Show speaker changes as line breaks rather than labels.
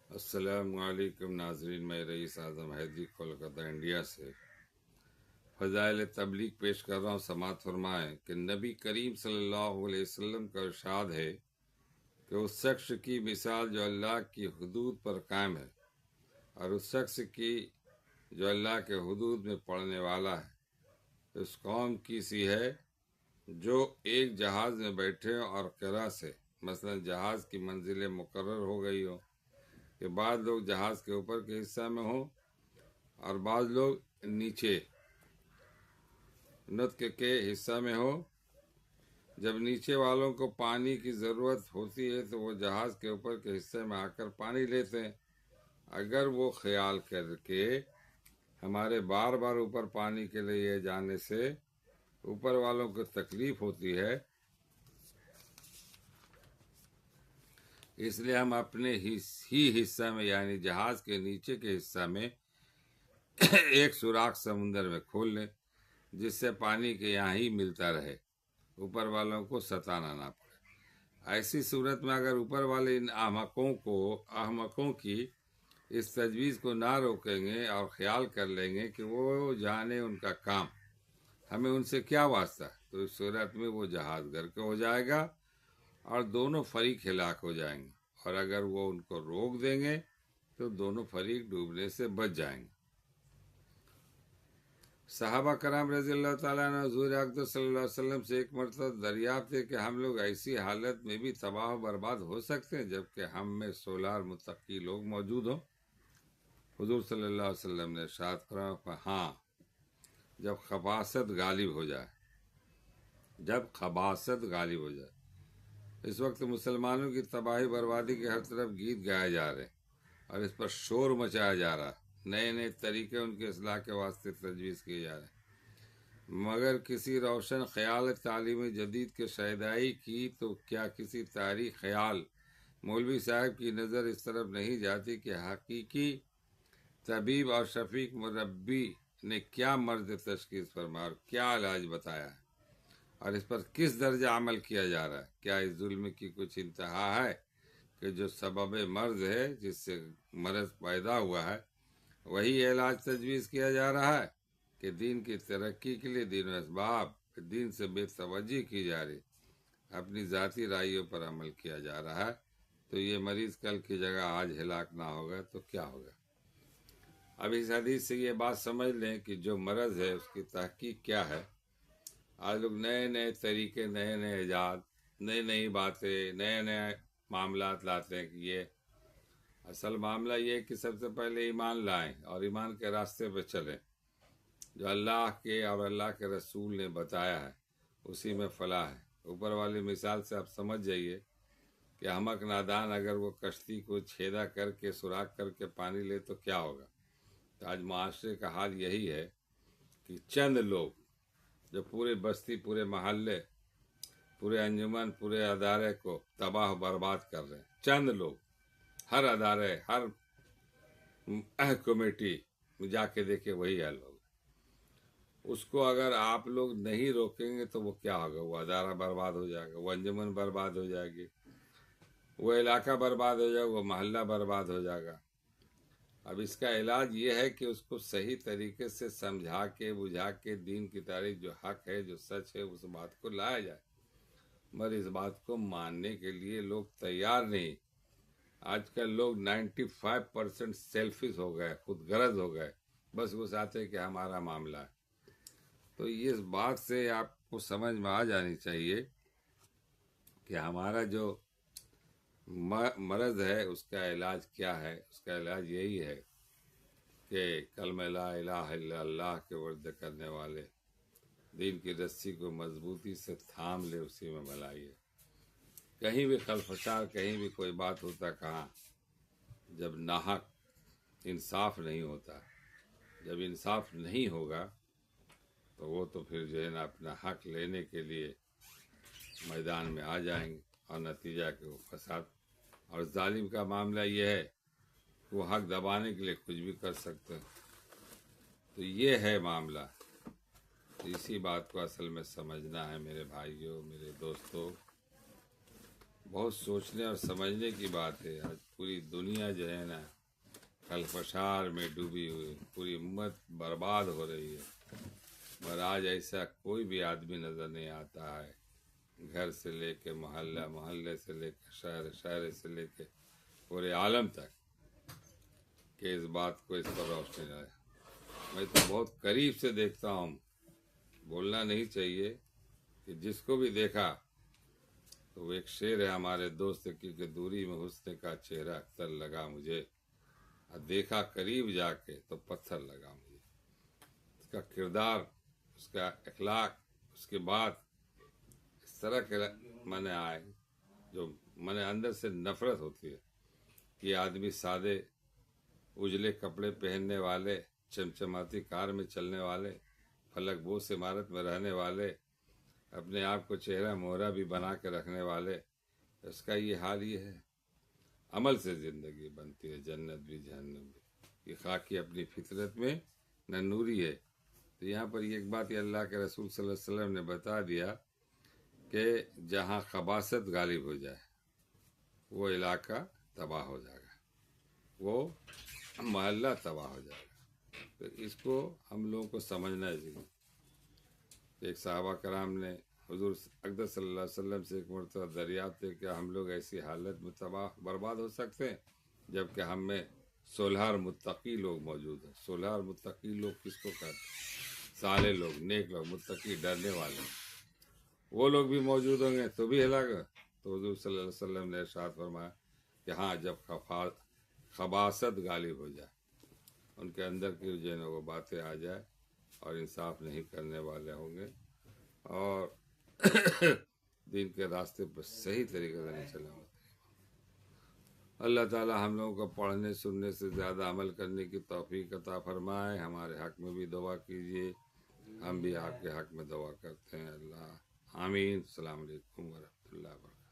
السلام علیکم ناظرین، میں رئیس اعظم حیدری کولکتہ انڈیا سے فضائل تبلیغ پیش کر رہا ہوں۔ سماعت فرمائیں کہ نبی کریم صلی اللہ علیہ وسلم کا ارشاد ہے کہ اس شخص کی مثال جو اللہ کی حدود پر قائم ہے اور اس شخص کی جو اللہ کے حدود میں پڑھنے والا ہے اس قوم کی سی ہے جو ایک جہاز میں بیٹھے اور قرا سے مثلا جہاز کی منزلیں مقرر ہو گئی ہو کہ بعض لوگ جہاز کے اوپر کے حصہ میں ہوں اور بعض لوگ نیچے نطق کے حصہ میں ہو۔ جب نیچے والوں کو پانی کی ضرورت ہوتی ہے تو وہ جہاز کے اوپر کے حصے میں آ کر پانی لیتے ہیں۔ اگر وہ خیال کر کے ہمارے بار بار اوپر پانی کے لیے جانے سے اوپر والوں کو تکلیف ہوتی ہے، اس لیے ہم اپنے ہی حصہ میں یعنی جہاز کے نیچے کے حصہ میں ایک سوراخ سمندر میں کھول لیں جس سے پانی کے یہاں ہی ملتا رہے، اوپر والوں کو ستانا نہ پڑے۔ ایسی صورت میں اگر اوپر والے ان احمقوں کی اس تجویز کو نہ روکیں گے اور خیال کر لیں گے کہ وہ جانے ان کا کام، ہمیں ان سے کیا واسطہ، تو اس صورت میں وہ جہاز غرق ہو جائے گا اور دونوں فریق ہلاک ہو جائیں گے، اور اگر وہ ان کو روک دیں گے تو دونوں فریق ڈوبنے سے بچ جائیں گے۔ صحابہ کرام رضی اللہ تعالیٰ عنہ حضور اقدس صلی اللہ علیہ وسلم سے ایک مرتبہ دریافت ہے کہ ہم لوگ ایسی حالت میں بھی تباہ و برباد ہو سکتے ہیں جبکہ ہم میں 16 متقی لوگ موجود ہوں؟ حضور صلی اللہ علیہ وسلم نے ارشاد فرمایا، ہاں، جب خباثت غالب ہو جائے۔ اس وقت مسلمانوں کی تباہی بربادی کے ہر طرف گیت گائے جا رہے ہیں اور اس پر شور مچایا جا رہا ہے، نئے نئے طریقے ان کے اصلاح کے واسطے تجویز کیے جا رہے ہیں، مگر کسی روشن خیال تعلیم جدید کے شیدائی کی تو کیا کسی تاریخ خیال مولوی صاحب کی نظر اس طرف نہیں جاتی کہ حقیقی طبیب اور شفیق مربی نے کیا مرض تشخیص فرمایا اور کیا علاج بتایا ہے اور اس پر کس درجہ عمل کیا جا رہا ہے؟ کیا اس ظلم کی کچھ انتہا ہے کہ جو سبب مرض ہے، جس سے مرض پیدا ہوا ہے، وہی علاج تجویز کیا جا رہا ہے کہ دین کی ترقی کے لیے دین و اسباب دین سے بے توجہی کی جا رہی، اپنی ذاتی رائیوں پر عمل کیا جا رہا ہے؟ تو یہ مریض کل کی جگہ آج ہلاک نہ ہوگا تو کیا ہوگا؟ اب اس حدیث سے یہ بات سمجھ لیں کہ جو مرض ہے اس کی تحقیق کیا ہے۔ آج لوگ نئے نئے طریقے، نئے نئے ایجاد، نئی نئی باتیں، نئے نئے معاملات لاتے ہیں کہ یہ اصل معاملہ یہ ہے کہ سب سے پہلے ایمان لائیں اور ایمان کے راستے پہ چلیں، جو اللہ کے اور اللہ کے رسول نے بتایا ہے اسی میں فلاح ہے۔ اوپر والی مثال سے آپ سمجھ جائیے کہ احمق نادان اگر وہ کشتی کو چھیدا کر کے سوراخ کر کے پانی لے تو کیا ہوگا؟ تو آج معاشرے کا حال یہی ہے کہ چند لوگ جو پورے بستی، پورے محلے، پورے انجمن، پورے ادارے کو تباہ و برباد کر رہے ہیں۔ چند لوگ، ہر ادارے، ہر کمیٹی میں جا کے دیکھے وہی ہے لوگ۔ اس کو اگر آپ لوگ نہیں روکیں گے تو وہ کیا ہوگا؟ وہ ادارہ برباد ہو جائے گا، وہ انجمن برباد ہو جائے گی، وہ علاقہ برباد ہو جائے گا، وہ محلہ برباد ہو جائے گا۔ اب اس کا علاج یہ ہے کہ اس کو صحیح طریقے سے سمجھا کے بجھا کے دین کی تاریخ جو حق ہے، جو سچ ہے، اس بات کو لایا جائے، مگر اس بات کو ماننے کے لیے لوگ تیار نہیں۔ آج کل لوگ 95% سیلفش ہو گئے، خود غرض ہو گئے، بس وہ چاہتے ہیں کہ ہمارا معاملہ ہے۔ تو اس بات سے آپ کو سمجھ میں آ جانی چاہیے کہ ہمارا جو مرض ہے اس کا علاج کیا ہے۔ اس کا علاج یہی ہے کہ کلمہ لا الہ الا اللہ کے ورد کرنے والے دین کی رسی کو مضبوطی سے تھام لے، اسی میں بھلائی ہے۔ کہیں بھی خلفشار، کہیں بھی کوئی بات ہوتا کہاں، جب ناحق انصاف نہیں ہوتا، جب انصاف نہیں ہوگا تو وہ تو پھر جو ہے نا اپنا حق لینے کے لیے میدان میں آ جائیں گے اور نتیجہ کہ وہ فساد، اور ظالم کا معاملہ یہ ہے کہ وہ حق دبانے کے لیے کچھ بھی کر سکتے ہیں۔ تو یہ ہے معاملہ، تو اسی بات کو اصل میں سمجھنا ہے میرے بھائیوں، میرے دوستوں۔ بہت سوچنے اور سمجھنے کی بات ہے۔ آج پوری دنیا دنیا جو ہے نا خلفشار میں ڈوبی ہوئی، پوری امت برباد ہو رہی ہے، اور آج ایسا کوئی بھی آدمی نظر نہیں آتا ہے، گھر سے لے کے محلہ، محلے سے لے کے شہر، شہر سے لے کے پورے عالم تک، کہ اس بات کو اس پر روشنی ڈالے۔ میں تو بہت قریب سے دیکھتا ہوں، بولنا نہیں چاہیے، کہ جس کو بھی دیکھا تو وہ ایک شعر ہے ہمارے دوست کی کہ دوری میں حسن کا چہرہ اختر لگا مجھے، اور دیکھا قریب جا کے تو پتھر لگا مجھے۔ اس کا کردار، اس کا اخلاق، اس کے بعد اس طرح کے من آئے جو من اندر سے نفرت ہوتی ہے کہ یہ آدمی سادے اجلے کپڑے پہننے والے، چمچماتی کار میں چلنے والے، فلک بوس عمارت میں رہنے والے، اپنے آپ کو چہرہ مہرہ بھی بنا کے رکھنے والے، اس کا یہ حال یہ ہے۔ عمل سے زندگی بنتی ہے، جنت بھی جہنم بھی، یہ خاکی اپنی فطرت میں نہ نوری ہے۔ تو یہاں پر یہ ایک بات یہ اللہ کے رسول صلی اللہ علیہ وسلم نے بتا دیا کہ جہاں خباثت غالب ہو جائے وہ علاقہ تباہ ہو جائے گا، وہ محلہ تباہ ہو جائے گا۔ تو اس کو ہم لوگوں کو سمجھنا چاہیے۔ ایک صحابہ کرام نے حضور اقدس صلی اللہ علیہ وسلم سے ایک مرتبہ دریافت ہے کہ ہم لوگ ایسی حالت میں تباہ برباد ہو سکتے ہیں جبکہ ہم میں صلح اور متقی لوگ موجود ہیں۔ صلح اور متقی لوگ کس کو کہتے ہیں؟ صالح لوگ، نیک لوگ، متقی ڈرنے والے، وہ لوگ بھی موجود ہوں گے تو بھی ہلاک ہے۔ تو حضور صلی اللہ علیہ وسلم نے ارشاد فرمایا کہ ہاں، جب خباثت غالب ہو جائے، ان کے اندر کی جو ہے نا وہ باتیں آ جائے اور انصاف نہیں کرنے والے ہوں گے اور دین کے راستے پر صحیح طریقے سے نہیں چلیں گے۔ اللہ تعالی ہم لوگوں کو پڑھنے سننے سے زیادہ عمل کرنے کی توفیق عطا فرمائے۔ ہمارے حق میں بھی دعا کیجیے، ہم بھی آپ کے حق میں دعا کرتے ہیں۔ اللہ آمین۔ السلام علیکم ورحمۃ اللہ وبرکاتہ۔